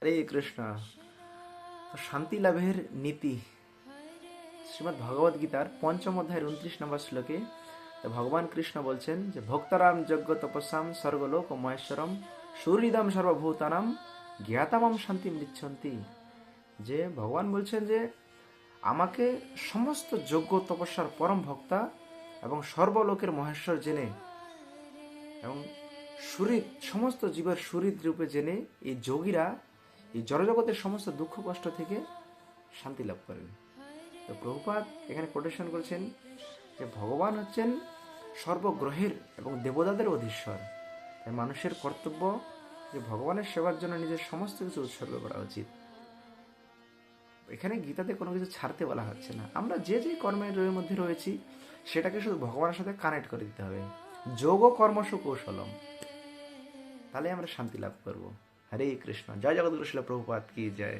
হরে কৃষ্ণ। তো শান্তি লাভের নীতি শ্রীমদ্ ভগবদ গীতার পঞ্চম অধ্যায়ের 29 নম্বর শ্লোকে তো ভগবান কৃষ্ণ বলছেন যে ভক্তরাম যজ্ঞ তপস্যাম স্বর্গলোক মহেশ্বরম সুহৃদম সর্বভূতানাম জ্ঞাতামাম শান্তি মৃচ্ছন্তি। যে ভগবান বলছেন যে আমাকে সমস্ত যজ্ঞ তপস্যার পরম ভক্তা এবং সর্বলোকের মহেশ্বর জেনে এবং সুহৃদ সমস্ত জীবের সুহৃদ রূপে জেনে এই যোগীরা এই জড়জগতের সমস্ত দুঃখ কষ্ট থেকে শান্তি লাভ করেন। তো প্রভুপাদ এখানে কোটেশন করেছেন যে ভগবান হচ্ছেন সর্বগ্রহের এবং দেবতাদের অধীশ্বর। তাই মানুষের কর্তব্য যে ভগবানের সেবার জন্য নিজের সমস্ত কিছু উৎসর্গ করা উচিত। এখানে গীতাতে কোনো কিছু ছাড়তে বলা হচ্ছে না। আমরা যে যে কর্মের মধ্যে রয়েছি সেটাকে শুধু ভগবানের সাথে কানেক্ট করে দিতে হবে। যোগ কর্মসু কৌশলম, তাহলে আমরা শান্তি লাভ করব। হরে কৃষ্ণ। জয় জগৎগুরু শিল প্রভুপাদ কি জয়।